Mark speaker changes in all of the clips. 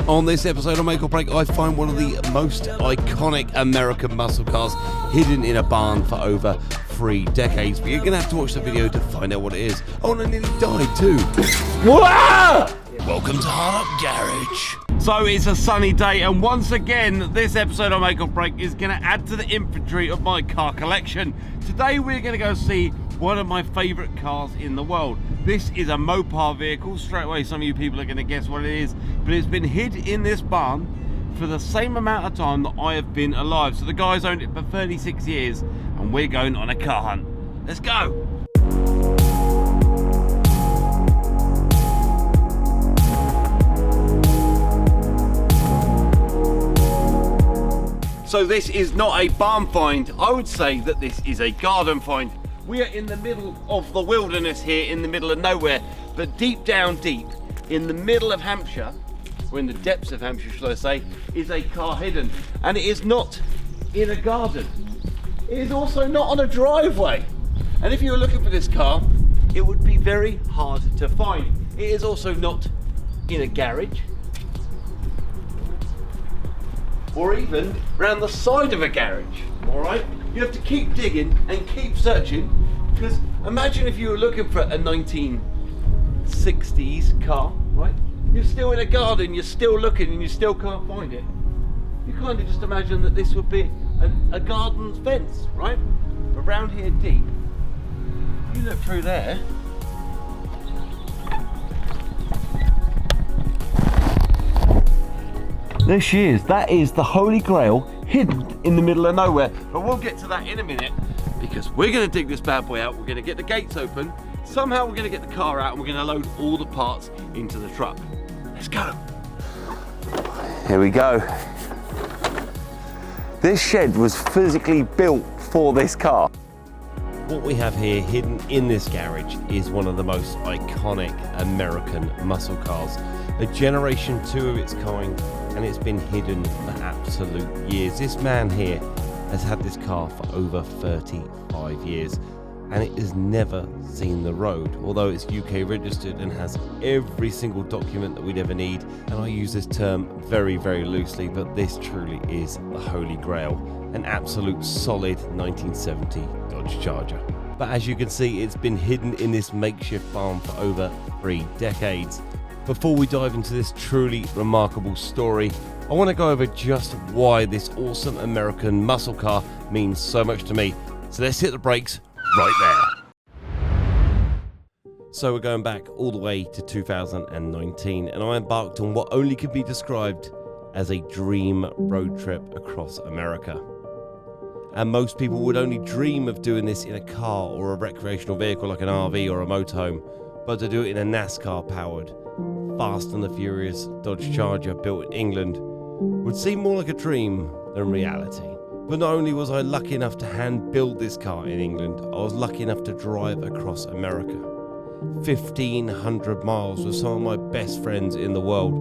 Speaker 1: On this episode of Make or Break, I find one of the most iconic American muscle cars hidden in a barn for over 3 decades. But you're going to have to watch the video to find out what it is. Oh, and I nearly died too. Whoa! Welcome to Hard Up Garage. So it's a sunny day, and once again, this episode of Make or Break is going to add to the inventory of my car collection. Today we're going to go see one of my favourite cars in the world. This is a Mopar vehicle. Straight away some of you people are going to guess what it is, but it's been hid in this barn for the same amount of time that I have been alive. So the guy's owned it for 36 years and we're going on a car hunt. Let's go! So this is not a barn find. I would say that this is a garden find. We are in the middle of the wilderness here, in the middle of nowhere, but deep down deep, in the middle of Hampshire, or in the depths of Hampshire, shall I say, is a car hidden. And it is not in a garden. It is also not on a driveway. And if you were looking for this car, it would be very hard to find. It is also not in a garage, or even around the side of a garage, all right? You have to keep digging and keep searching, because imagine if you were looking for a 1960s car, right? You're still in a garden, you're still looking, and you still can't find it. You kind of just imagine that this would be a garden fence, right? Around here deep, you look through there, there she is. That is the Holy Grail hidden in the middle of nowhere. But we'll get to that in a minute, because we're going to dig this bad boy out. We're going to get the gates open. Somehow we're going to get the car out and we're going to load all the parts into the truck. Let's go. Here we go. This shed was physically built for this car. What we have here hidden in this garage is one of the most iconic American muscle cars. A generation 2 of its kind, and it's been hidden for absolute years. This man here has had this car for over 35 years and it has never seen the road, although it's UK registered and has every single document that we'd ever need. And I use this term very, very loosely, but this truly is the Holy Grail, an absolute solid 1970 Dodge Charger. But as you can see, it's been hidden in this makeshift barn for over 3 decades. Before we dive into this truly remarkable story, I want to go over just why this awesome American muscle car means so much to me. So let's hit the brakes right there. So we're going back all the way to 2019, and I embarked on what only can be described as a dream road trip across America. And most people would only dream of doing this in a car or a recreational vehicle like an RV or a motorhome, but to do it in a NASCAR-powered, Fast and the Furious Dodge Charger built in England would seem more like a dream than reality. But not only was I lucky enough to hand build this car in England, I was lucky enough to drive across America. 1,500 miles with some of my best friends in the world,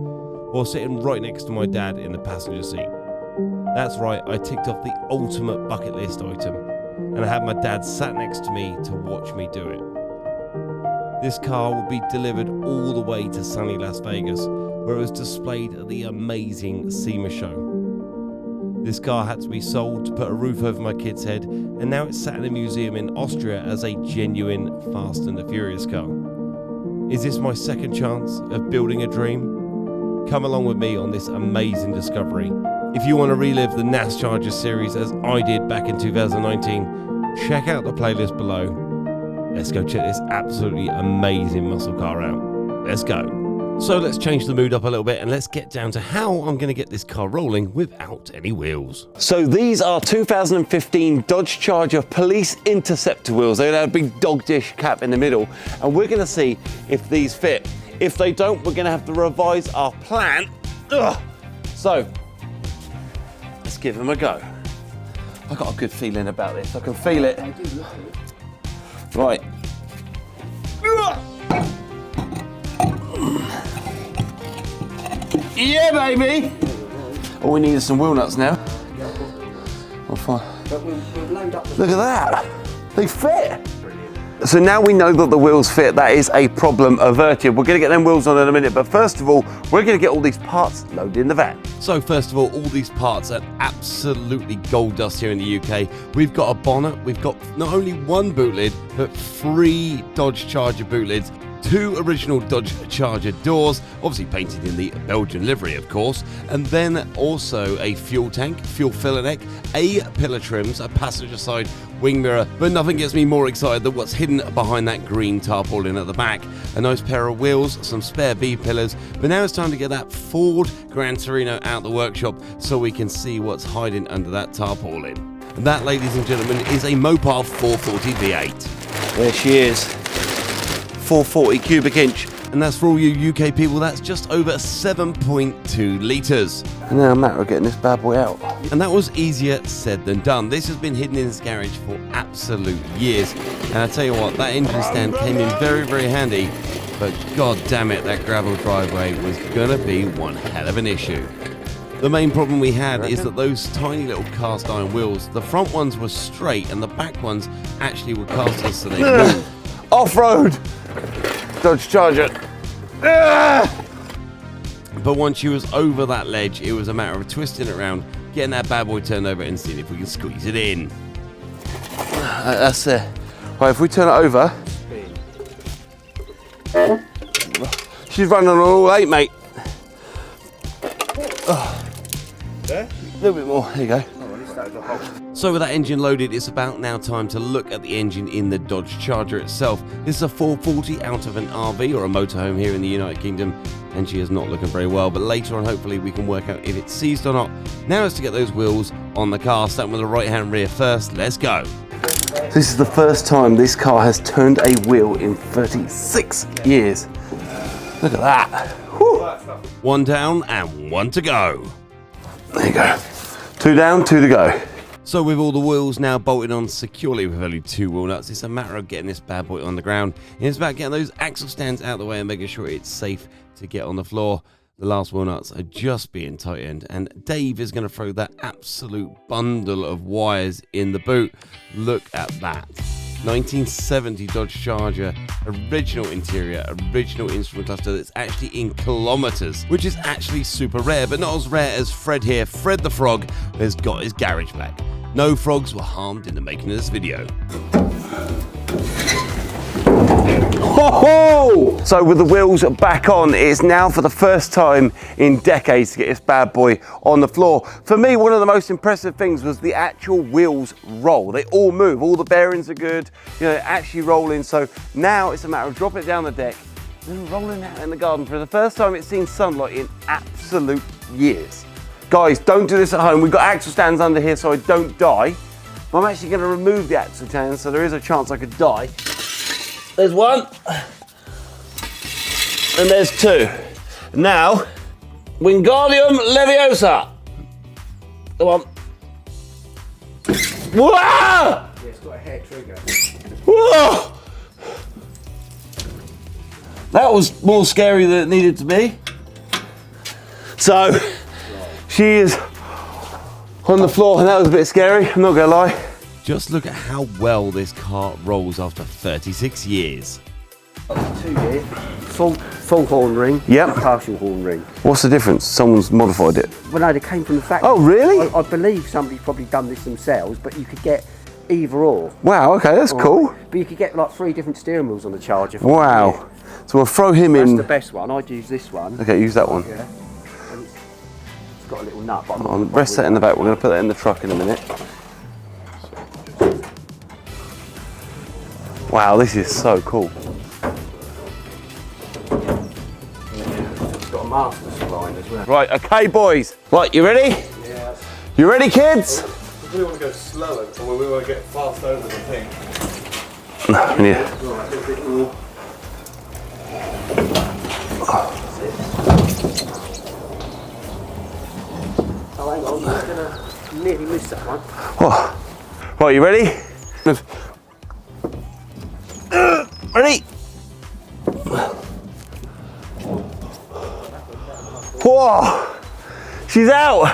Speaker 1: while sitting right next to my dad in the passenger seat. That's right, I ticked off the ultimate bucket list item, and I had my dad sat next to me to watch me do it. This car would be delivered all the way to sunny Las Vegas, where it was displayed at the amazing SEMA show. This car had to be sold to put a roof over my kid's head, and now it's sat in a museum in Austria as a genuine Fast and the Furious car. Is this my second chance of building a dream? Come along with me on this amazing discovery. If you want to relive the NAS Charger series as I did back in 2019, check out the playlist below. Let's go check this absolutely amazing muscle car out. Let's go. So let's change the mood up a little bit and let's get down to how I'm going to get this car rolling without any wheels. So these are 2015 Dodge Charger Police Interceptor wheels. They had a big dog dish cap in the middle, and we're going to see if these fit. If they don't, we're going to have to revise our plan. Ugh. So let's give them a go. I've got a good feeling about this. I can feel it. Right. Yeah, baby! All we need is some wheel nuts now. Oh, fine. Look at that! They fit!
Speaker 2: So now we know that the wheels fit, that is a problem averted. We're going to get them wheels on in a minute, but first of all, we're going to get all these parts loaded in the van.
Speaker 1: So first of all these parts are absolutely gold dust here in the UK. We've got a bonnet, we've got not only one boot lid, but 3 Dodge Charger boot lids, 2 original Dodge Charger doors, obviously painted in the Belgian livery of course, and then also a fuel tank, fuel filler neck, a pillar trims, a passenger side wing mirror, but nothing gets me more excited than what's hidden behind that green tarpaulin at the back. A nice pair of wheels, some spare B-pillars, but now it's time to get that Ford Gran Torino out the workshop so we can see what's hiding under that tarpaulin. And that, ladies and gentlemen, is a Mopar 440 V8.
Speaker 2: There she is, 440 cubic inch.
Speaker 1: And that's for all you UK people, that's just over 7.2 litres.
Speaker 2: And now a matter of getting this bad boy out.
Speaker 1: And that was easier said than done. This has been hidden in this garage for absolute years. And I tell you what, that engine stand came in very, very handy. But god damn it, that gravel driveway was gonna be one hell of an issue. The main problem we had is that those tiny little cast iron wheels, the front ones were straight and the back ones actually were casters so they moved.
Speaker 2: Off-road Dodge Charger.
Speaker 1: But once you was over that ledge, it was a matter of twisting it around, getting that bad boy turned over and seeing if we can squeeze it in.
Speaker 2: That's it. Right, if we turn it over. She's running on all 8, mate. There? A little bit more, there you go.
Speaker 1: So with that engine loaded, it's about now time to look at the engine in the Dodge Charger itself. This is a 440 out of an RV or a motorhome here in the United Kingdom, and she is not looking very well, but later on hopefully we can work out if it's seized or not. Now it's to get those wheels on the car, starting with the right hand rear first. Let's go.
Speaker 2: This is the first time this car has turned a wheel in 36 years. Look at that. Whew.
Speaker 1: 1 down and 1 to go.
Speaker 2: There you go. 2 down, 2 to go.
Speaker 1: So with all the wheels now bolted on securely with only 2 wheel nuts, it's a matter of getting this bad boy on the ground. And it's about getting those axle stands out of the way and making sure it's safe to get on the floor. The last wheel nuts are just being tightened, and Dave is going to throw that absolute bundle of wires in the boot. Look at that. 1970 Dodge Charger, original interior, original instrument cluster that's actually in kilometers, which is actually super rare, but not as rare as Fred here. Fred the Frog has got his garage back. No frogs were harmed in the making of this video.
Speaker 2: Ho-ho! So with the wheels back on, it's now for the first time in decades to get this bad boy on the floor. For me, one of the most impressive things was the actual wheels roll. They all move, all the bearings are good, you know, actually rolling. So now it's a matter of dropping it down the deck and then rolling out in the garden. For the first time it's seen sunlight in absolute years. Guys, don't do this at home. We've got axle stands under here so I don't die. But I'm actually going to remove the axle stands, so there is a chance I could die. There's 1, and there's 2. Now, Wingardium Leviosa. Come on. Whoa!
Speaker 3: Yeah, it's got a hair trigger.
Speaker 2: Whoa! That was more scary than it needed to be. So, she is on the floor, and that was a bit scary, I'm not gonna lie.
Speaker 1: Just look at how well this car rolls after 36 years.
Speaker 3: 2 here, full horn ring,
Speaker 2: Yep.
Speaker 3: partial horn ring.
Speaker 2: What's the difference? Someone's modified it.
Speaker 3: Well, no, they came from the factory.
Speaker 2: Oh, really?
Speaker 3: I believe somebody's probably done this themselves, but you could get either or.
Speaker 2: Wow, okay, that's cool.
Speaker 3: But you could get like 3 different steering wheels on the Charger.
Speaker 2: Wow. So we'll throw him
Speaker 3: That's
Speaker 2: in.
Speaker 3: the best one. I'd use this one.
Speaker 2: Okay, use that one.
Speaker 3: Yeah. And it's got a little nut. But
Speaker 2: On, rest that in the back. We're going to put that in the truck in a minute. Wow, this is so cool.
Speaker 3: It's got a master spline as well.
Speaker 2: Right, okay, boys. Right, you ready?
Speaker 3: Yeah.
Speaker 2: You ready, kids?
Speaker 4: We want to go slower, or we want to get fast over the thing.
Speaker 2: No, yeah.
Speaker 3: Right, a little bit more. Oh, hang on, I'm gonna nearly miss that one.
Speaker 2: Oh. Right, you ready? Ready? Whoa! She's out!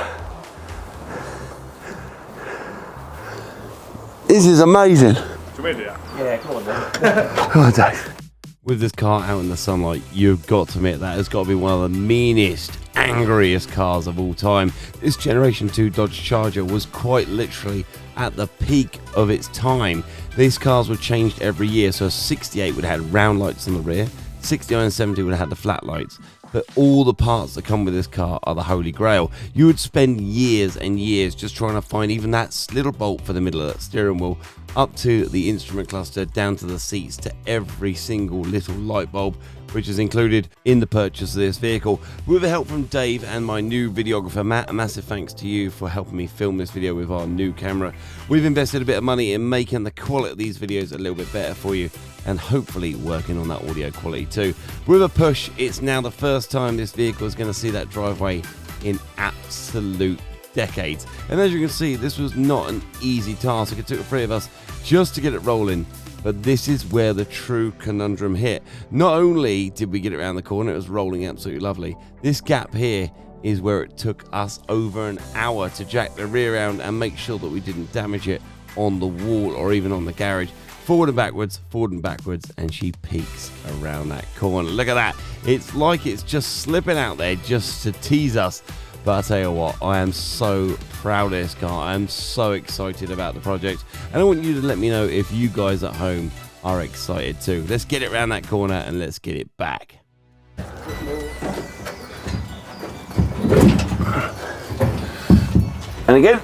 Speaker 2: This is amazing.
Speaker 4: Do you Come in here.
Speaker 3: Yeah, come on then.
Speaker 2: Come on, Dave.
Speaker 1: With this car out in the sunlight, you've got to admit that has got to be one of the meanest, angriest cars of all time. This Generation 2 Dodge Charger was quite literally at the peak of its time. These cars were changed every year, so 68 would have had round lights on the rear, 69 and 70 would have had the flat lights. But all the parts that come with this car are the holy grail. You would spend years and years just trying to find even that little bolt for the middle of that steering wheel, up to the instrument cluster, down to the seats, to every single little light bulb, which is included in the purchase of this vehicle. With the help from Dave and my new videographer Matt, a massive thanks to you for helping me film this video with our new camera. We've invested a bit of money in making the quality of these videos a little bit better for you, and hopefully working on that audio quality too. With a push, it's now the first time this vehicle is going to see that driveway in absolute decades. And as you can see, this was not an easy task. It took the three of us just to get it rolling. But this is where the true conundrum hit. Not only did we get it around the corner, it was rolling absolutely lovely. This gap here is where it took us over an hour to jack the rear around and make sure that we didn't damage it on the wall or even on the garage. Forward and backwards, and she peeks around that corner. Look at that. It's like it's just slipping out there just to tease us. But I tell you what, I am so proud of this car. I am so excited about the project. And I want you to let me know if you guys at home are excited too. Let's get it around that corner and let's get it back.
Speaker 2: And again.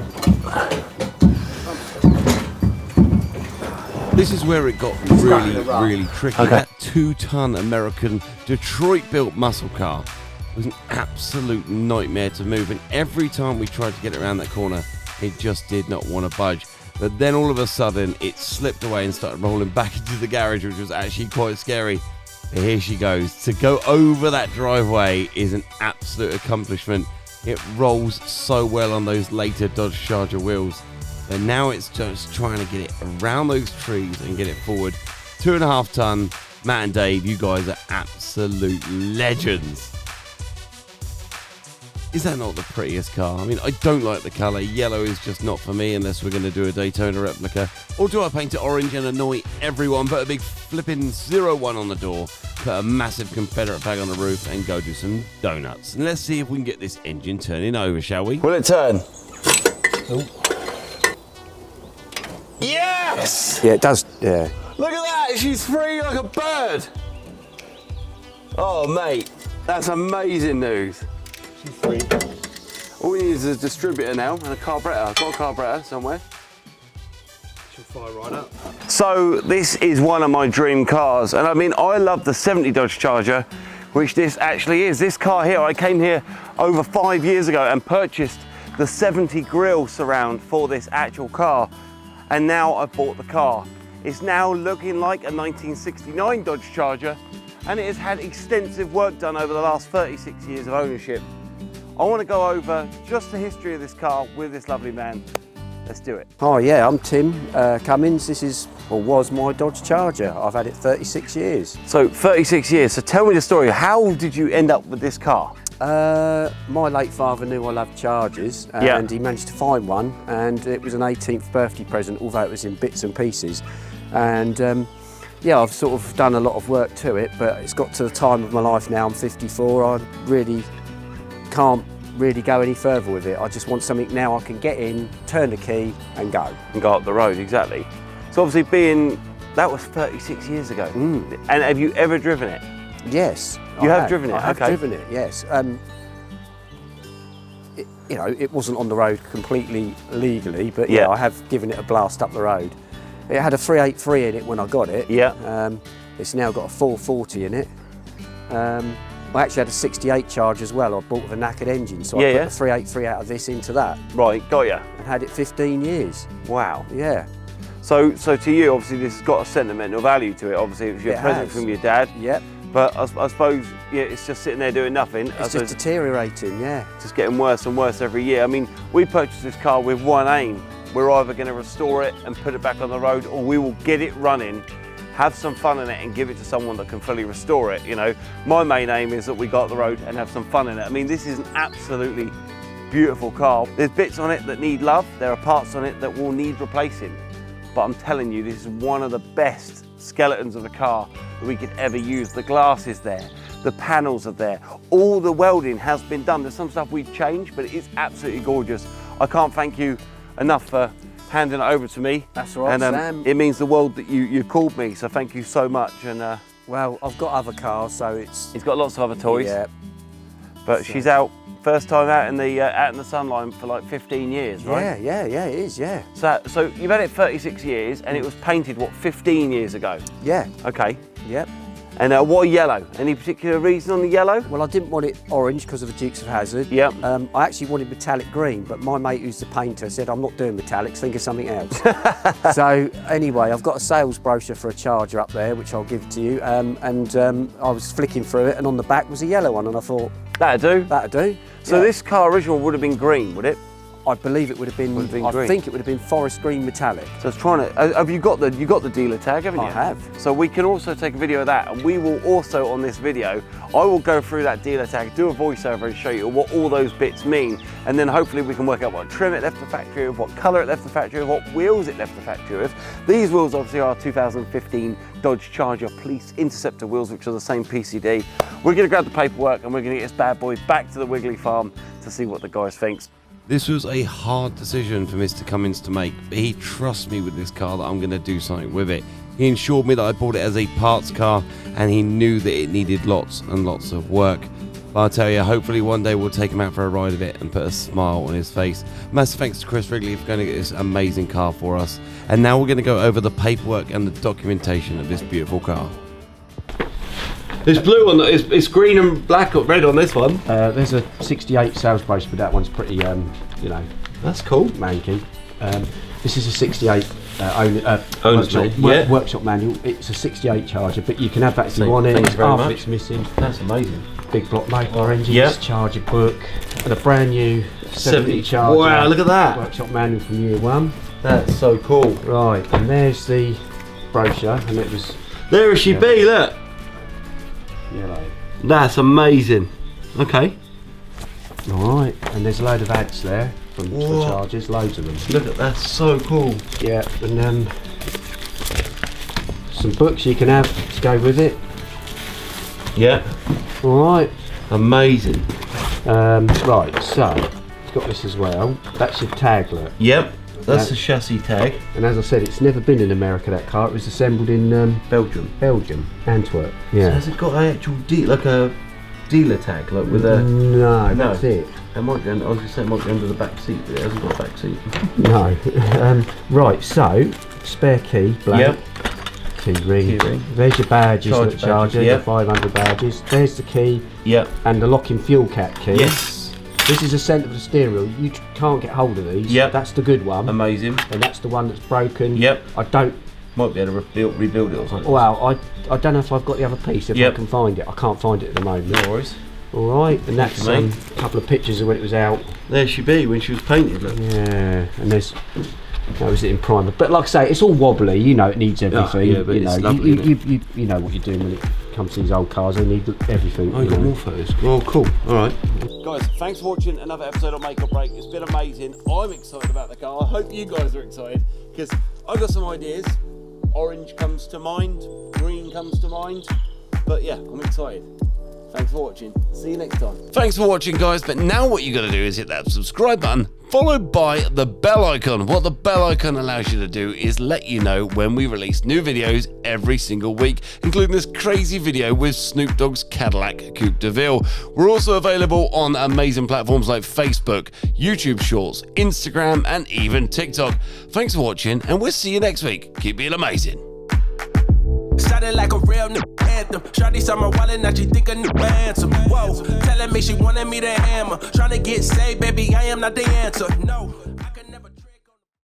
Speaker 1: This is where it got really tricky.
Speaker 2: Okay.
Speaker 1: That 2-ton American Detroit-built muscle car was an absolute nightmare to move, and every time we tried to get it around that corner, it just did not want to budge. But then all of a sudden, it slipped away and started rolling back into the garage, which was actually quite scary. But here she goes. To go over that driveway is an absolute accomplishment. It rolls so well on those later Dodge Charger wheels. And now it's just trying to get it around those trees and get it forward. 2.5 ton. Matt and Dave, you guys are absolute legends. Is that not the prettiest car? I mean, I don't like the colour. Yellow is just not for me unless we're going to do a Daytona replica. Or do I paint it orange and annoy everyone? Put a big flipping 01 on the door, put a massive Confederate flag on the roof, and go do some donuts. And let's see if we can get this engine turning over, shall we?
Speaker 2: Will it turn?
Speaker 3: Oh.
Speaker 2: Yes!
Speaker 3: Yeah, it does. Yeah.
Speaker 2: Look at that, she's free like a bird. Oh, mate, that's amazing news.
Speaker 4: She's free.
Speaker 2: All we need is a distributor now and a carburetor. I've got a carburetor somewhere.
Speaker 4: She'll fire right up.
Speaker 2: So this is one of my dream cars, and I mean, I love the 70 Dodge Charger, which this actually is. This car here, I came here over 5 years ago and purchased the 70 grille surround for this actual car, and now I've bought the car. It's now looking like a 1969 Dodge Charger, and it has had extensive work done over the last 36 years of ownership. I want to go over just the history of this car with this lovely man. Let's do it.
Speaker 3: Oh yeah, I'm Tim Cummins. This is, or was, my Dodge Charger. I've had it 36 years.
Speaker 2: So 36 years, so tell me the story. How did you end up with this car?
Speaker 3: My late father knew I loved Chargers, and he managed to find one, and it was an 18th birthday present, although it was in bits and pieces. And yeah, I've sort of done a lot of work to it, but it's got to the time of my life now, I'm 54, I really can't really go any further with it. I just want something now I can get in, turn the key and go.
Speaker 2: And go up the road, exactly. So obviously that was 36 years ago. And have you ever driven it?
Speaker 3: Yes.
Speaker 2: You have driven it?
Speaker 3: I have
Speaker 2: Okay.
Speaker 3: driven it, yes. You know, it wasn't on the road completely legally, but yeah, I have given it a blast up the road. It had a 383 in it when I got it.
Speaker 2: Yeah.
Speaker 3: It's now got a 440 in it. I actually had a 68 Charge as well. I bought with a knackered engine, so I put the 383 out of this into that.
Speaker 2: Right, got ya.
Speaker 3: And had it 15 years.
Speaker 2: Wow.
Speaker 3: Yeah.
Speaker 2: So to you, obviously, this has got a sentimental value to it. Obviously, it was your present from your dad.
Speaker 3: Yep.
Speaker 2: But I suppose, yeah, it's just sitting there doing nothing.
Speaker 3: It's just deteriorating, yeah.
Speaker 2: Just getting worse and worse every year. I mean, we purchased this car with one aim. We're either going to restore it and put it back on the road, or we will get it running, have some fun in it, and give it to someone that can fully restore it. You know, my main aim is that we go up the road and have some fun in it. I mean, this is an absolutely beautiful car. There's bits on it that need love. There are parts on it that will need replacing. but I'm telling you, this is one of the best skeletons of a car that we could ever use. The glass is there, the panels are there, all the welding has been done. There's some stuff we've changed, but it is absolutely gorgeous. I can't thank you enough for handing it over to me.
Speaker 3: That's all right,
Speaker 2: and
Speaker 3: Sam.
Speaker 2: it means the world that you called me, so thank you so much. And
Speaker 3: well, I've got other cars, so it's...
Speaker 2: he's got lots of other toys.
Speaker 3: Yeah.
Speaker 2: But she's out, first time out in the sunline for like 15 years, right?
Speaker 3: Yeah, it is, yeah.
Speaker 2: So you've had it 36 years, and it was painted, what, 15 years ago?
Speaker 3: Yeah.
Speaker 2: Okay.
Speaker 3: Yep.
Speaker 2: And why yellow? Any particular reason on the yellow?
Speaker 3: Well, I didn't want it orange because of the Dukes of Hazzard.
Speaker 2: Yep.
Speaker 3: I actually wanted metallic green, but my mate who's the painter said, I'm not doing metallics, think of something else. So anyway, I've got a sales brochure for a Charger up there, which I'll give to you. I was flicking through it, and on the back was a yellow one, and I thought,
Speaker 2: that'd do.
Speaker 3: that'd do.
Speaker 2: So this car original would have been green, would it?
Speaker 3: I believe it would have been
Speaker 2: green.
Speaker 3: I think it would have been forest green metallic.
Speaker 2: So I was trying to, have you got the dealer tag, haven't you?
Speaker 3: I have.
Speaker 2: So we can also take a video of that, and we will also, on this video, I will go through that dealer tag, do a voiceover and show you what all those bits mean, and then hopefully we can work out what trim it left the factory with, what colour it left the factory with, what wheels it left the factory with. These wheels obviously are 2015 Dodge Charger Police Interceptor wheels, which are the same PCD. We're going to grab the paperwork and we're going to get this bad boy back to the Wrigley farm to see what the guys thinks.
Speaker 1: This was a hard decision for Mr. Cummins to make, but he trusts me with this car that I'm going to do something with it. He ensured me that I bought it as a parts car, and he knew that it needed lots and lots of work. But I'll tell you, hopefully one day we'll take him out for a ride of it and put a smile on his face. Massive thanks to Chris Wrigley for going to get this amazing car for us. And now we're going to go over the paperwork and the documentation of this beautiful car.
Speaker 2: It's blue on it's green and black or red on this one.
Speaker 3: There's a 68 sales brochure, but that one's pretty, you know,
Speaker 2: that's cool.
Speaker 3: manky. This is a 68
Speaker 2: Owner's
Speaker 3: workshop manual. It's a 68 Charger, but you can have that if you want it.
Speaker 2: Thank you very
Speaker 3: Half
Speaker 2: much.
Speaker 3: of it's missing.
Speaker 2: That's amazing.
Speaker 3: Big block motor engines,
Speaker 2: Yep.
Speaker 3: Charger book, and a brand new 70 Charger.
Speaker 2: Wow, look at that.
Speaker 3: Workshop manual from year one.
Speaker 2: That's so cool.
Speaker 3: Right, and there's the brochure, and it was
Speaker 2: There she be, look.
Speaker 3: yellow.
Speaker 2: That's amazing. Okay.
Speaker 3: Alright, and there's a load of ads there for
Speaker 2: Whoa.
Speaker 3: Chargers, loads of them.
Speaker 2: Look at that, so cool.
Speaker 3: Yeah, and some books you can have to go with it.
Speaker 2: Yeah.
Speaker 3: Alright,
Speaker 2: Amazing.
Speaker 3: right, so it's got this as well. That's your tag, look.
Speaker 2: Yep. That's
Speaker 3: Yeah.
Speaker 2: the chassis tag.
Speaker 3: And as I said, it's never been in America, that car. It was assembled in
Speaker 2: Belgium.
Speaker 3: Antwerp.
Speaker 2: So
Speaker 3: Yeah.
Speaker 2: has it got an actual like a dealer tag, like with a?
Speaker 3: No, that's it.
Speaker 2: It might be. I was going to say it might be under the back seat, but it hasn't got a back seat.
Speaker 3: No. Right, so spare key, black.
Speaker 2: Yep.
Speaker 3: Key ring.
Speaker 2: Key ring.
Speaker 3: There's your badges,
Speaker 2: Charger
Speaker 3: look, Charger,
Speaker 2: badges,
Speaker 3: your
Speaker 2: yep.
Speaker 3: 500 badges. There's the key
Speaker 2: Yep.
Speaker 3: and the locking fuel cap key.
Speaker 2: Yes.
Speaker 3: This is the centre of the steering wheel. You can't get hold of these.
Speaker 2: Yep.
Speaker 3: That's the good one.
Speaker 2: Amazing.
Speaker 3: And that's the one that's broken.
Speaker 2: Yep.
Speaker 3: I don't.
Speaker 2: Might be able to rebuild it or something.
Speaker 3: Well, I don't know if I've got the other piece. If
Speaker 2: Yep.
Speaker 3: I can find it, I can't find it at the moment.
Speaker 2: No worries.
Speaker 3: All right, and that's
Speaker 2: you, mate.
Speaker 3: a couple of pictures of when it was out.
Speaker 2: There she be when she was painted. Look.
Speaker 3: Yeah, and there's that was it in primer. But like I say, it's all wobbly. You know, it needs everything.
Speaker 2: yeah, but
Speaker 3: you know,
Speaker 2: it's lovely,
Speaker 3: you know what you're doing when it comes to these old cars. They need everything.
Speaker 2: Oh, you
Speaker 3: you
Speaker 2: got
Speaker 3: know.
Speaker 2: more photos. Oh, cool. All right. Guys, thanks for watching another episode of Make or Break. It's been amazing. I'm excited about the car. I hope you guys are excited because I've got some ideas. Orange comes to mind, green comes to mind, but yeah, I'm excited. Thanks for watching. See you next time.
Speaker 1: Thanks for watching, guys, but now what you got to do is hit that subscribe button, followed by the bell icon. What the bell icon allows you to do is let you know when we release new videos every single week, including this crazy video with Snoop Dogg's Cadillac Coupe de Ville. We're also available on amazing platforms like Facebook, YouTube Shorts, Instagram, and even TikTok. Thanks for watching, and we'll see you next week. Keep being amazing.
Speaker 5: Started like a real new anthem. Shawty saw my wallet, now she think a new ransom. Whoa, telling me she wanted me to hammer. Trying to get saved, baby, I am not the answer. No.